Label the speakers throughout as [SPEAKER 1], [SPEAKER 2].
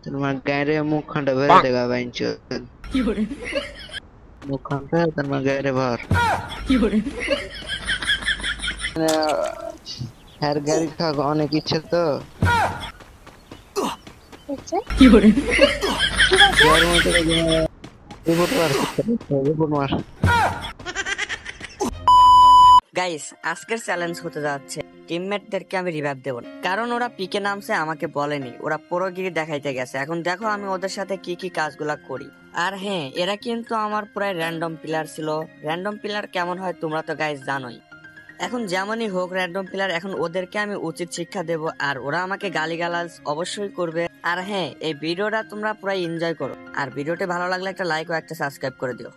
[SPEAKER 1] তোমার গায়ে মুখ খানটা ভরে দেখা বাইঞ্চ মুখ খানটা তোমার গায়ে ভর হ্যার গাড়ি খাওয়া অনেক ইচ্ছে তো রিপোর্ট মার রিপোর্ট মার
[SPEAKER 2] গাইস আজকের চ্যালেঞ্জ হতে যাচ্ছে টিমমেটদেরকে আমি রিভাইভ দেব না, কারণ ওরা পিকে নামছে আমাকে বলেনি, ওরা প্রোগিরি দেখাইতে গেছে। এখন দেখো আমি ওদের সাথে কি কি কাজগুলা করি। আর হ্যাঁ, এরা কিন্তু আমার প্রায় র্যান্ডম প্লেয়ার ছিল। র্যান্ডম প্লেয়ার কেমন হয় তোমরা তো গাইস জানোই। এখন যেমনই হোক র্যান্ডম প্লেয়ার, এখন ওদেরকে আমি উচিত শিক্ষা দেব, আর ওরা আমাকে গালিগালাজ অবশ্যই করবে। আর হ্যাঁ, এই ভিডিওটা তোমরা পুরো এনজয় করো, আর ভিডিওটি ভালো লাগলে একটা লাইক ও একটা সাবস্ক্রাইব করে দিও।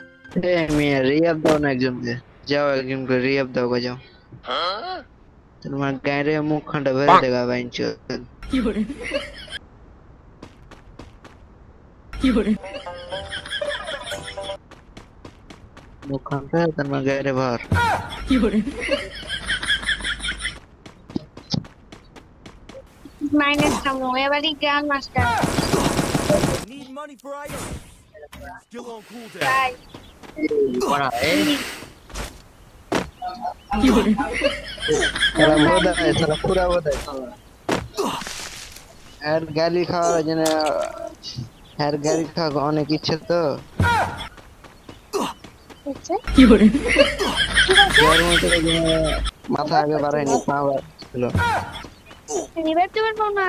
[SPEAKER 1] মেয়ে রিয়াব দাও না একজনকে, যাও একজনকে রিয়াব দাও যাও। তোমার গায়ে মুখ খানটা ভরে দেখা বাইঞ্চ মুখ খানটা তোমার গায়ে ভর
[SPEAKER 3] মাইনাস কামো এবারই grand master
[SPEAKER 4] Need money for items. Still on cooldown.
[SPEAKER 3] তাই
[SPEAKER 1] সারা বোধায় সারা পুরা বোধায় আর গালি খাওয়ার জন্য আর গালি খাওয়া অনেক ইচ্ছে তো
[SPEAKER 3] হচ্ছে
[SPEAKER 1] মাথা আগে বাড়ায়নি পা ছিল
[SPEAKER 3] রিভাইভ দিতে পারবো না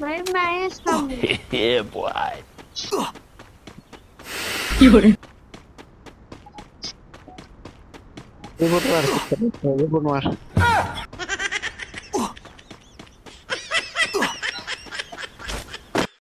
[SPEAKER 3] ভাই মাইনাস কামো
[SPEAKER 4] Yeah, boy.
[SPEAKER 1] রিপোর্ট মার রিপোর্ট মার